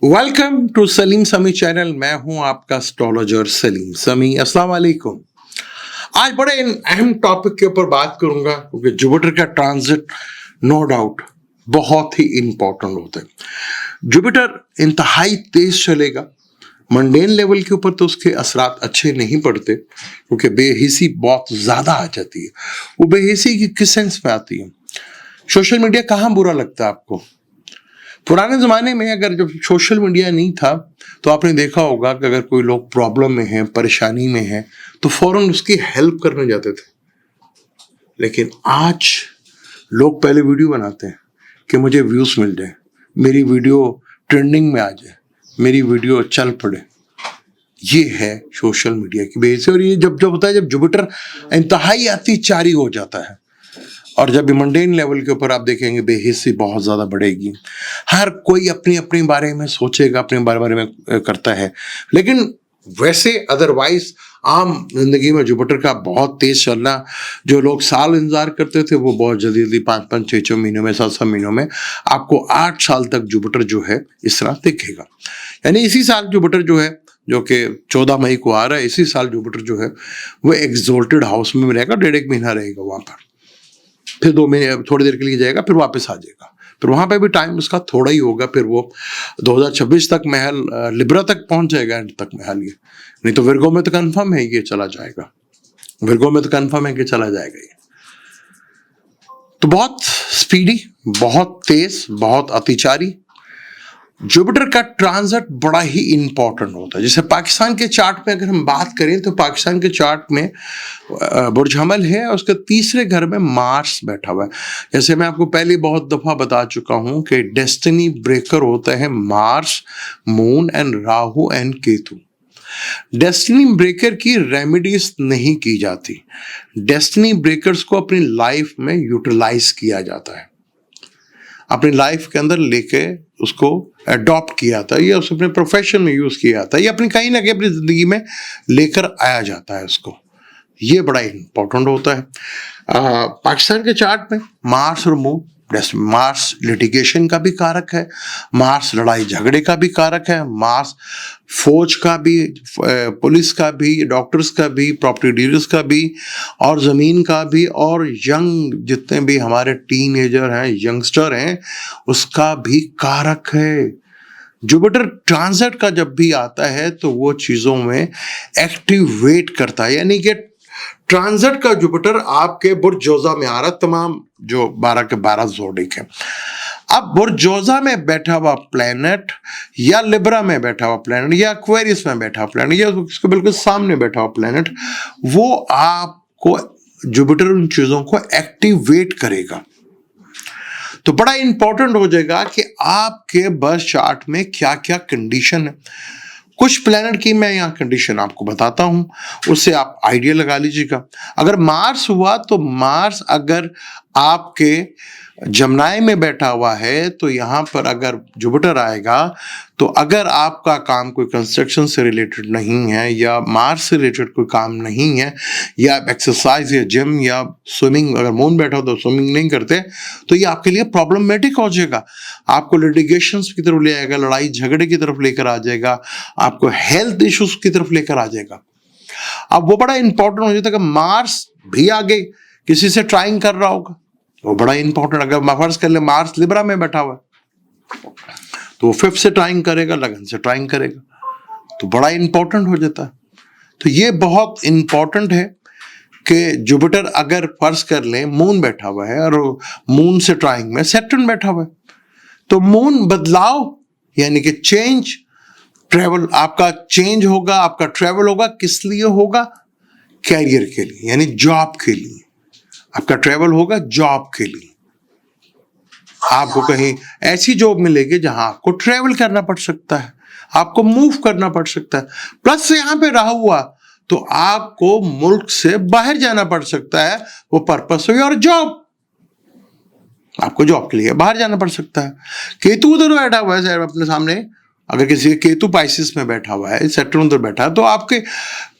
Welcome to Salim समी channel. मैं हूं आपका एस्ट्रोलॉजर सलीम समी। अस्सलाम वालेकुम। आज बड़े अहम टॉपिक के ऊपर बात करूंगा क्योंकि जुपिटर का ट्रांजिट नो डाउट बहुत ही इंपॉर्टेंट होता है। जुपिटर इंतहाई तेज चलेगा। मंडेन लेवल के ऊपर तो उसके असरात अच्छे नहीं पड़ते क्योंकि बेहिसी बहुत ज्यादा आ जाती है। वो बेहिसी की किस सेंस में आती है? सोशल मीडिया कहाँ बुरा लगता है आपको? पुराने ज़माने में अगर जब सोशल मीडिया नहीं था तो आपने देखा होगा कि अगर कोई लोग प्रॉब्लम में हैं, परेशानी में हैं, तो फ़ौरन उसकी हेल्प करने जाते थे। लेकिन आज लोग पहले वीडियो बनाते हैं कि मुझे व्यूज़ मिल जाए, मेरी वीडियो ट्रेंडिंग में आ जाए, मेरी वीडियो चल पड़े। ये है सोशल मीडिया की वजह से। और ये जब जब होता है जब जुपिटर इंतहाई अतिचारी हो जाता है और जब मंडेन लेवल के ऊपर आप देखेंगे बेहिस्सी बहुत ज़्यादा बढ़ेगी। हर कोई अपनी अपने बारे में सोचेगा, अपने बारे में करता है। लेकिन वैसे अदरवाइज आम जिंदगी में जुपिटर का बहुत तेज चलना, जो लोग साल इंतजार करते थे वो बहुत जल्दी जल्दी 5-5, 6-6 महीनों में, 7-7 महीनों में आपको 8 साल तक जुपिटर जो है इस तरह दिखेगा। यानी इसी साल जुपिटर जो है, जो कि 14 मई को आ रहा है, इसी साल जुपिटर जो है वो एक्सोल्टेड हाउस में रहेगा। 1.5 महीना रहेगा वहाँ पर, फिर 2 महीने थोड़ी देर के लिए जाएगा, फिर वापस आ जाएगा। फिर वहाँ पे भी टाइम उसका थोड़ा ही होगा। फिर वो 2026 तक महल लिब्रा तक पहुँच जाएगा, एंड तक महल ये। नहीं तो विर्गो में तो कंफर्म है ये चला जाएगा। विर्गो में तो कंफर्म है कि चला जाएगा ये। तो बहुत स्पीडी, बहुत तेज, बहुत अतिचारी जुपिटर का ट्रांजिट बड़ा ही इंपॉर्टेंट होता है। जैसे पाकिस्तान के चार्ट में अगर हम बात करें तो पाकिस्तान के चार्ट में बुर्ज हमल है और उसके तीसरे घर में मार्स बैठा हुआ है। जैसे मैं आपको पहले बहुत दफ़ा बता चुका हूं कि डेस्टिनी ब्रेकर होता है Mars, moon and Rahu and Ketu. Destiny breaker की रेमेडीज नहीं की जाती। डेस्टिनी ब्रेकर्स को अपनी लाइफ में यूटिलाइज किया जाता है, अपनी लाइफ के अंदर लेके उसको अडॉप्ट किया था, या उसे अपने प्रोफेशन में यूज़ किया था, या अपनी कहीं ना कहीं अपनी ज़िंदगी में लेकर आया जाता है उसको। ये बड़ा इंपॉर्टेंट होता है। पाकिस्तान के चार्ट में मार्स और मून, मार्स लिटिगेशन का भी कारक है, मार्स लड़ाई झगड़े का भी कारक है, मार्स फौज का भी, पुलिस का भी, डॉक्टर्स का भी, प्रॉपर्टी डीलर्स का भी, और ज़मीन का भी, और यंग जितने भी हमारे टीनेजर हैं, यंगस्टर हैं, उसका भी कारक है। जुपिटर ट्रांजिट का जब भी आता है तो वो चीज़ों में एक्टिवेट करता है। यानी कि ट्रांजिट का जुपिटर आपके बुर्ज जोजा में आ रहा, तमाम जो 12 के 12 ज़ोडिक है। अब बुर्ज जोजा में बैठा हुआ प्लैनेट, या लिब्रा में बैठा हुआ प्लैनेट, या एक्वेरियस में बैठा हुआ प्लैनेट, या उसके बिल्कुल सामने बैठा हुआ प्लैनेट, वो आपको जुपिटर उन चीज़ों को एक्टिवेट करेगा। तो बड़ा इंपॉर्टेंट हो जाएगा कि आपके बर्थ चार्ट में क्या क्या कंडीशन है। कुछ प्लैनेट की मैं यहाँ कंडीशन आपको बताता हूँ, उससे आप आइडिया लगा लीजिएगा। अगर मार्स हुआ तो मार्स अगर आपके जमनाई में बैठा हुआ है तो यहाँ पर अगर जुपिटर आएगा तो अगर आपका काम कोई कंस्ट्रक्शन से रिलेटेड नहीं है, या मार्स से रिलेटेड कोई काम नहीं है, या एक्सरसाइज या जिम या स्विमिंग, अगर मून बैठा हो तो स्विमिंग नहीं करते, तो ये आपके लिए प्रॉब्लमेटिक हो जाएगा। आपको लिटिगेशंस की तरफ ले आएगा, लड़ाई झगड़े की तरफ लेकर आ जाएगा, आपको हेल्थ इश्यूज की तरफ लेकर आ जाएगा। अब वो बड़ा इंपॉर्टेंट हो जाता है कि मार्स भी आगे किसी से ट्राइंग कर रहा होगा, वो बड़ा इंपॉर्टेंट। अगर फर्ज कर ले मार्स लिब्रा में बैठा हुआ है तो वो 5th से ट्राइंग करेगा, लगन से ट्राइंग करेगा, तो बड़ा इंपॉर्टेंट हो जाता है। तो ये बहुत इंपॉर्टेंट है कि जुपिटर अगर फर्ज कर लें मून बैठा हुआ है और मून से ट्राइंग में सैटर्न बैठा हुआ है, तो मून बदलाव यानी कि चेंज, ट्रैवल, आपका चेंज होगा, आपका ट्रैवल होगा। किस लिए होगा? कैरियर के लिए, यानी जॉब के लिए। आपका ट्रैवल होगा जॉब के लिए। आपको कहीं ऐसी जॉब मिलेगी जहां आपको ट्रैवल करना पड़ सकता है, आपको मूव करना पड़ सकता है। प्लस यहां पे रहा हुआ तो आपको मुल्क से बाहर जाना पड़ सकता है, वो पर्पस हो, और जॉब, आपको जॉब के लिए बाहर जाना पड़ सकता है। केतु उधर बैठा हुआ है अपने सामने, अगर किसी केतु पाइसिस में बैठा हुआ है, सैटर्न उधर बैठा है, तो आपके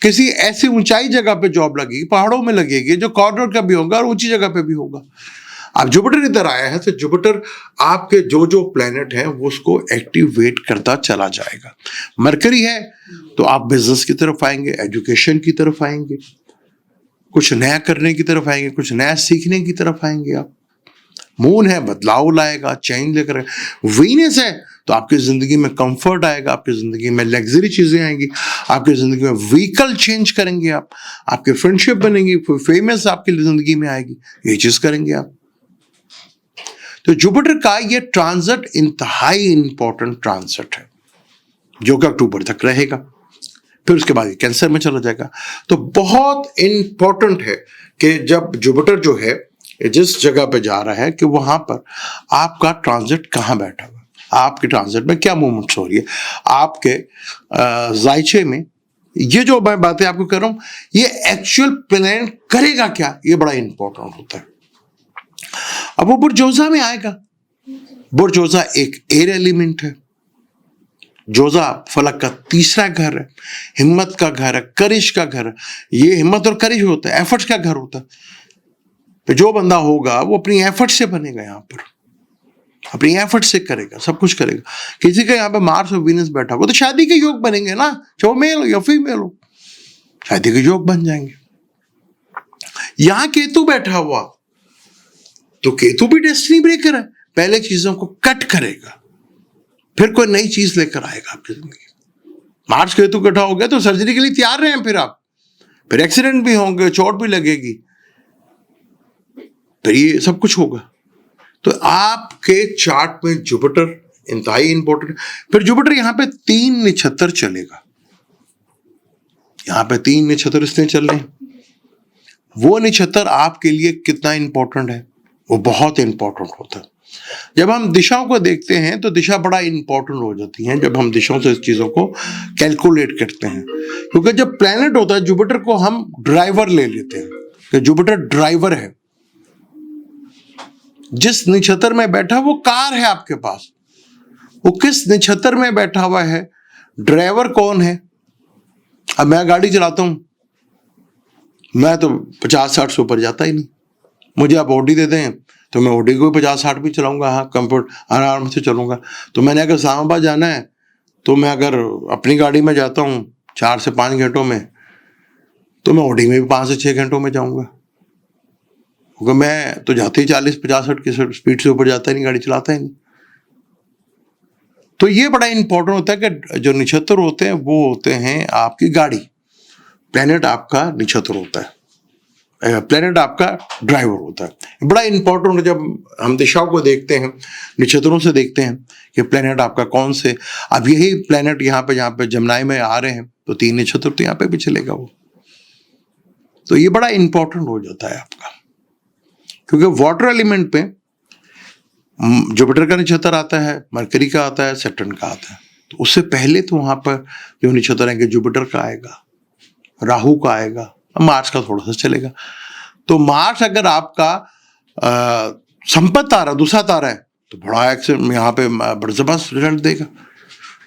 किसी ऐसी ऊंचाई जगह पे जॉब लगेगी, पहाड़ों में लगेगी, जो कॉर्नर का भी होगा और ऊंची जगह पे भी होगा। अब जुपिटर इधर आया है तो जुपिटर आपके जो जो प्लेनेट हैं वो उसको एक्टिवेट करता चला जाएगा। मरकरी है तो आप बिजनेस की तरफ आएंगे, एजुकेशन की तरफ आएंगे, कुछ नया करने की तरफ आएंगे, कुछ नया सीखने की तरफ आएंगे आप। मून है बदलाव लाएगा, चेंज लेकर। वीनस है तो आपकी जिंदगी में कंफर्ट आएगा, आपकी जिंदगी में लग्जरी चीजें आएंगी, आपकी जिंदगी में व्हीकल चेंज करेंगे आप, आपके फ्रेंडशिप बनेंगी, फेमस आपकी जिंदगी में आएगी, ये चीज करेंगे आप। तो जुपिटर का ये ट्रांजिट इंतहाई इंपॉर्टेंट ट्रांजिट है जो कि अक्टूबर तक रहेगा, फिर उसके बाद कैंसर में चला जाएगा। तो बहुत इंपॉर्टेंट है कि जब जुपिटर जो है जिस जगह पे जा रहा है कि वहां पर आपका ट्रांजिट कहाँ बैठा हुआ, आपके ट्रांजिट में क्या मूवमेंट्स हो रही है, आपके जायचे में। ये जो मैं बातें आपको कर रहा हूं ये एक्चुअल प्लान करेगा क्या, ये बड़ा इंपॉर्टेंट होता है। अब वो बुर्जोजा में आएगा। बुर्जोजा एक एयर एलिमेंट है। जोजा फलक का तीसरा घर है, हिम्मत का घर है, करिश का घर है। ये हिम्मत और करिश होता है, एफर्ट्स का घर होता है। तो जो बंदा होगा वो अपनी एफर्ट से बनेगा, यहाँ पर अपनी एफर्ट से करेगा, सब कुछ करेगा। किसी का यहाँ पे मार्स और वीनस बैठा होगा तो शादी के योग बनेंगे ना, चाहे वो मेल हो या फीमेल हो, शादी के योग बन जाएंगे। यहां केतु बैठा हुआ तो केतु भी डेस्टिनी ब्रेकर है, पहले चीजों को कट करेगा फिर कोई नई चीज लेकर आएगा आपकी जिंदगी। मार्स केतु इकट्ठा हो गया तो सर्जरी के लिए तैयार रहे, फिर आप फिर एक्सीडेंट भी होंगे, चोट भी लगेगी, तो ये सब कुछ होगा। तो आपके चार्ट में जुपिटर इंतहाई इंपॉर्टेंट। फिर जुपिटर यहां पे 3 नक्षत्र चलेगा, यहां पे 3 नक्षत्र इसने चल रहे हैं। वो नक्षत्र आपके लिए कितना इंपॉर्टेंट है, वो बहुत इंपॉर्टेंट होता है। जब हम दिशाओं को देखते हैं तो दिशा बड़ा इंपॉर्टेंट हो जाती है जब हम दिशाओं से इस चीजों को कैलकुलेट करते हैं, क्योंकि जब प्लैनेट होता है जुपिटर को हम ड्राइवर ले लेते हैं कि जुपिटर ड्राइवर है। जिस नक्षत्र में बैठा वो कार है आपके पास, वो किस नक्षत्र में बैठा हुआ है, ड्राइवर कौन है। अब मैं गाड़ी चलाता हूं, मैं तो 50-60 से ऊपर जाता ही नहीं। मुझे आप ऑडी दे दें तो मैं ऑडी को 50-60 भी चलाऊंगा, हाँ कंफर्ट आराम से चलूंगा। तो मैंने अगर इस्लामाबाद जाना है तो मैं अगर अपनी गाड़ी में जाता हूँ 4 से 5 घंटों में, तो मैं ऑडी में भी 5 से 6 घंटों में जाऊंगा, क्योंकि मैं तो जाते ही 40-50 की स्पीड से ऊपर जाता ही नहीं, गाड़ी चलाता ही नहीं। तो ये बड़ा इंपॉर्टेंट होता है कि जो नक्षत्र होते हैं वो होते हैं आपकी गाड़ी, प्लेनेट आपका नक्षत्र होता है, प्लेनेट आपका ड्राइवर होता है। बड़ा इंपॉर्टेंट जब हम दिशाओं को देखते हैं, नक्षत्रों से देखते हैं कि प्लेनेट आपका कौन से। अब यही प्लेनेट यहाँ पे जमनाई में आ रहे हैं तो 3 नक्षत्र तो यहाँ पे भी चलेगा वो। तो ये बड़ा इंपॉर्टेंट हो जाता है आपका, क्योंकि वाटर एलिमेंट पे जुपिटर का नक्षत्र आता है, मरकरी का आता है, सैटर्न का आता है। तो उससे पहले तो वहां पर जो नक्षत्र आएंगे जुपिटर का आएगा, राहु का आएगा, मार्स का थोड़ा सा चलेगा। तो मार्स अगर आपका संपत्त तारा, दूसरा तारा है तो बड़ा एक्सीडेंट यहाँ पे जबरदस्त रिजल्ट देगा।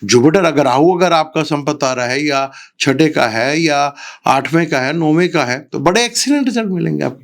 जुपिटर अगर राहु अगर आपका संपत्त तारा है या 6ठे का है या 8वें का है, 9वें का है, तो बड़े एक्सीलेंट रिजल्ट मिलेंगे आपको।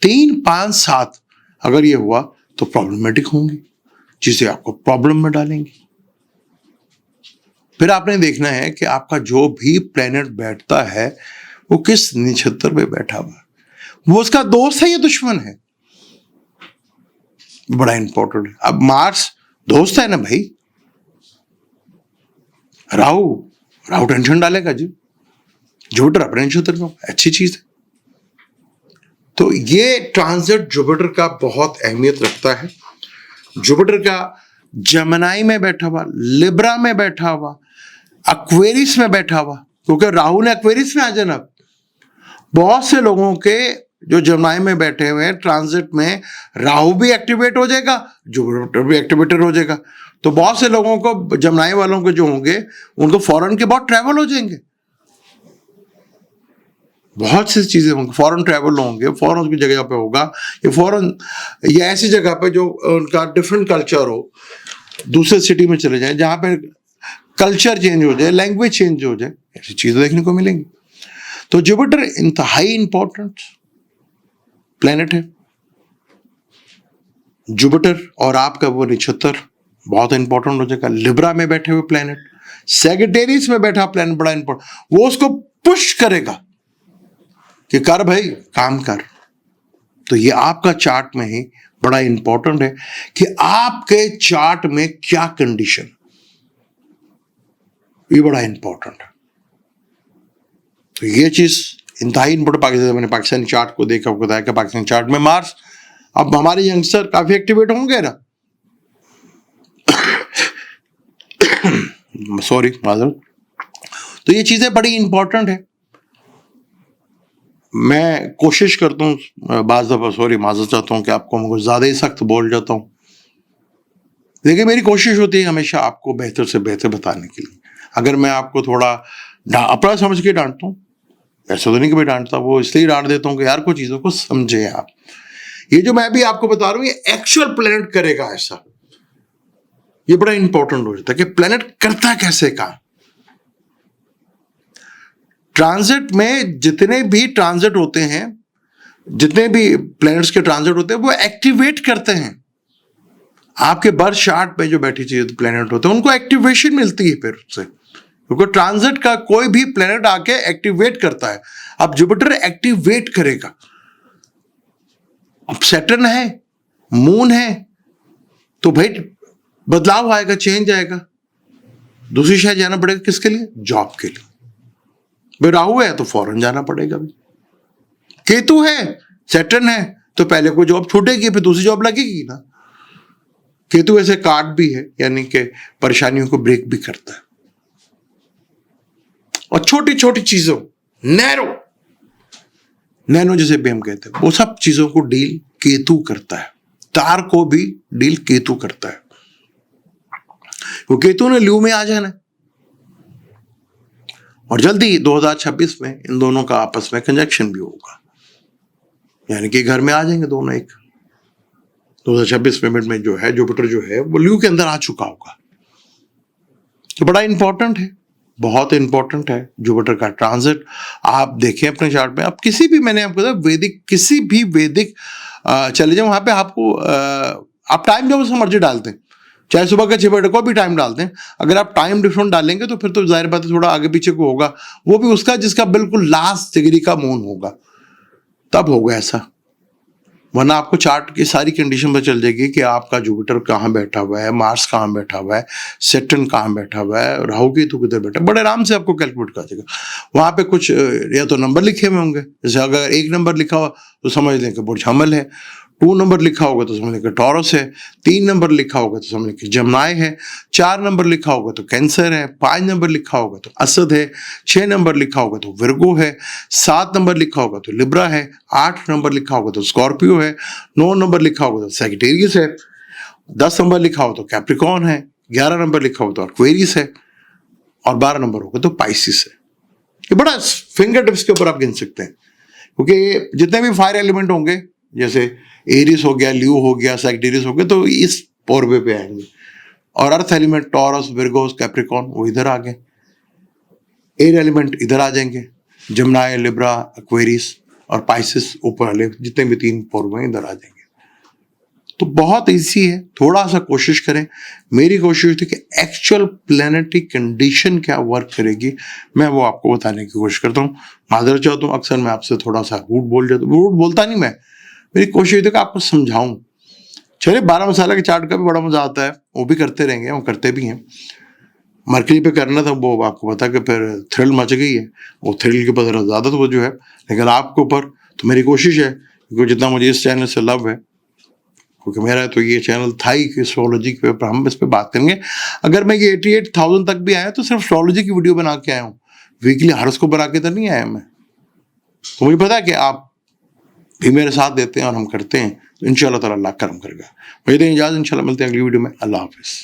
3, 5, 7 अगर ये हुआ तो प्रॉब्लमेटिक होंगी, जिसे आपको प्रॉब्लम में डालेंगी। फिर आपने देखना है कि आपका जो भी प्लेनेट बैठता है वो किस नक्षत्र में बैठा हुआ है, वो उसका दोस्त है या दुश्मन है, बड़ा इंपॉर्टेंट है। अब मार्स दोस्त है ना भाई, राहु टेंशन डालेगा जी, जुपिटर अपने नक्षत्र में, अच्छी चीज है। तो ये ट्रांजिट जुपिटर का बहुत अहमियत रखता है। जुपिटर का जमनाई में बैठा हुआ, लिब्रा में बैठा हुआ, एक्वेरियस में बैठा हुआ, क्योंकि राहु ने एक्वेरियस में आ जाना। बहुत से लोगों के जो जमनाई में बैठे हुए हैं ट्रांजिट में राहु भी एक्टिवेट हो जाएगा, जुपिटर भी एक्टिवेटेड हो जाएगा। तो बहुत से लोगों को, जमनाई वालों के जो होंगे, उनको फॉरेन के बहुत ट्रैवल हो जाएंगे, बहुत सी चीजें होंगी, फॉरेन ट्रैवल होंगे, फॉरेन की जगह पे होगा, ये फॉरेन या ऐसी जगह पे जो उनका डिफरेंट कल्चर हो, दूसरे सिटी में चले जाए जहां पे कल्चर चेंज हो जाए, लैंग्वेज चेंज हो जाए, ऐसी चीजें देखने को मिलेंगी। तो जुपिटर इंतहाई इंपॉर्टेंट प्लेनेट है। जुपिटर और आपका वो नक्षत्र बहुत इंपॉर्टेंट हो जाएगा। लिब्रा में बैठे हुए प्लेनेट, सैजिटेरियस में बैठा प्लेनेट बड़ा इंपॉर्टेंट, वो उसको पुश करेगा कि कर भाई काम कर। तो ये आपका चार्ट में ही बड़ा इंपॉर्टेंट है कि आपके चार्ट में क्या कंडीशन, ये बड़ा इंपॉर्टेंट है। तो ये चीज इंतहाई इंपॉर्टेंट। पाकिस्तान, मैंने पाकिस्तानी चार्ट को देखा, बताया कि पाकिस्तानी चार्ट में मार्स, अब हमारे यंगस्टर काफी एक्टिवेट होंगे ना, सॉरी माजरत। तो ये चीजें बड़ी इंपॉर्टेंट है। मैं कोशिश करता हूँ बाज दफा, सॉरी माजरत चाहता हूँ कि आपको मैं कुछ ज्यादा ही सख्त बोल जाता हूँ, लेकिन मेरी कोशिश होती है हमेशा आपको बेहतर से बेहतर बताने के लिए। अगर मैं आपको थोड़ा अपना समझ के डांटता हूँ, ऐसा तो नहीं कि मैं डांटता, वो इसलिए डांट देता हूँ कि यार कुछ चीजों को समझे आप। ये जो मैं भी आपको बता रहा हूँ ये एक्चुअल प्लेनेट करेगा ऐसा, ये बड़ा इंपॉर्टेंट हो जाता है कि प्लेनेट करता कैसे काम। ट्रांजिट में जितने भी ट्रांजिट होते हैं, जितने भी प्लैनेट्स के ट्रांजिट होते हैं, वो एक्टिवेट करते हैं। आपके बर्थ चार्ट पे जो बैठी चीज प्लैनेट होते हैं उनको एक्टिवेशन मिलती है फिर उससे, क्योंकि ट्रांजिट का कोई भी प्लैनेट आके एक्टिवेट करता है। अब जुपिटर एक्टिवेट करेगा, अब सैटर्न है, मून है, तो भाई बदलाव आएगा, चेंज आएगा, दूसरी शहर जाना पड़ेगा। किसके लिए? जॉब के लिए। भाई राहु है तो फॉरेन जाना पड़ेगा। भी केतु है, सैटर्न है, तो पहले कोई जॉब छूटेगी फिर दूसरी जॉब लगेगी ना। केतु ऐसे कार्ड भी है, यानी कि परेशानियों को ब्रेक भी करता है। और छोटी छोटी चीजों, नैनो जिसे भी हम कहते हैं, वो सब चीजों को डील केतु करता है। तार को भी डील केतु करता है। वो केतु ने ल्यू में आ जाना है और जल्दी 2026 में इन दोनों का आपस में कंजक्शन भी होगा, यानी कि घर में आ जाएंगे दोनों एक। 2026 में जो है जुपिटर जो है वो ल्यू के अंदर आ चुका होगा। तो बड़ा इंपॉर्टेंट है, बहुत इंपॉर्टेंट है जुपिटर का ट्रांजिट। आप देखें अपने चार्ट में, आप किसी भी, मैंने आपको बताया वैदिक, किसी भी वैदिक चले जाए वहां पे आपको आप टाइम जो मर्जी डालते हैं, चाहे सुबह का 6 बजे को भी टाइम डालते हैं, अगर आप टाइम डिफरेंट डालेंगे तो फिर तो जाहिर बात है थोड़ा आगे पीछे को होगा, वो भी उसका जिसका बिल्कुल लास्ट डिग्री का मून होगा तब होगा ऐसा। वरना आपको चार्ट की सारी कंडीशन पता चल जाएगी कि आपका जुपिटर कहाँ बैठा हुआ है, मार्स कहाँ बैठा हुआ है, सैटर्न कहाँ बैठा हुआ है, राहु केतु किधर बैठा है, बड़े आराम से आपको कैलकुलेट कर देगा। वहां पे कुछ या तो नंबर लिखे हुए होंगे, जैसे अगर 1 नंबर लिखा हुआ तो समझ लें कि बुर्ज हमल है, 2 नंबर लिखा होगा तो समझ लें कि टॉरस है, 3 नंबर लिखा होगा तो समझ लें कि जमनाई है, 4 नंबर लिखा होगा तो कैंसर है, 5 नंबर लिखा होगा तो असद है, 6 नंबर लिखा होगा तो विर्गो है, 7 नंबर लिखा होगा तो लिब्रा है, 8 नंबर लिखा होगा तो स्कॉर्पियो है, 9 नंबर लिखा होगा तो सैजिटेरियस है, 10 नंबर लिखा हो तो कैप्रिकॉन है, 11 नंबर लिखा हो तो एक्वेरियस है, और 12 नंबर होगा तो पाइसिस है। ये बड़ा फिंगर टिप्स के ऊपर आप गिन सकते हैं, क्योंकि जितने भी फायर एलिमेंट होंगे, जैसे एरिस हो गया, ल्यू हो गया, सैजिटेरियस हो गया, तो इस पोरवे पे आएंगे। और अर्थ एलिमेंट टॉरस, विर्गोस, कैप्रिकॉन वो इधर आ गए, एयर एलिमेंट इधर आ जाएंगे, जमनाई, लिब्रा, एक्वेरियस और पाइसिस ऊपर वाले जितने भी 3 पोरवे इधर आ जाएंगे। तो बहुत इजी है, थोड़ा सा कोशिश करें। मेरी कोशिश थी कि एक्चुअल प्लैनेटरी कंडीशन क्या वर्क करेगी, मैं वो आपको बताने की कोशिश करता हूँ। माजरत चाहता हूँ, अक्सर मैं आपसे थोड़ा सा रूट बोल जाता हूँ, रूट बोलता नहीं मैं, मेरी कोशिश थी कि आपको समझाऊं। चलिए 12 मसाला के चार्ट का भी बड़ा मजा आता है, वो भी करते रहेंगे, वो करते भी हैं। मरकरी पे करना था वो आपको पता कि फिर थ्रिल मच गई है, वो थ्रिल के ऊपर ज़्यादा तो वो जो है, लेकिन आपके ऊपर तो मेरी कोशिश है, क्योंकि जितना मुझे इस चैनल से लव है, क्योंकि मेरा तो ये चैनल था ही कि एस्ट्रोलॉजी के ऊपर हम इस पर बात करेंगे। अगर मैं ये 88,000 तक भी आया तो सिर्फ एस्ट्रोलॉजी की वीडियो बना के आया हूँ, वीकली हॉरोस्कोप बना के तो नहीं आया मैं। तो मुझे पता है कि आप भी मेरे साथ देते हैं और हम करते हैं, तो इंशाल्लाह ताला अल्लाह करम करेगा। मुझे इजाज़त, इंशाल्लाह मिलते हैं अगली वीडियो में। अल्लाह हाफिज़।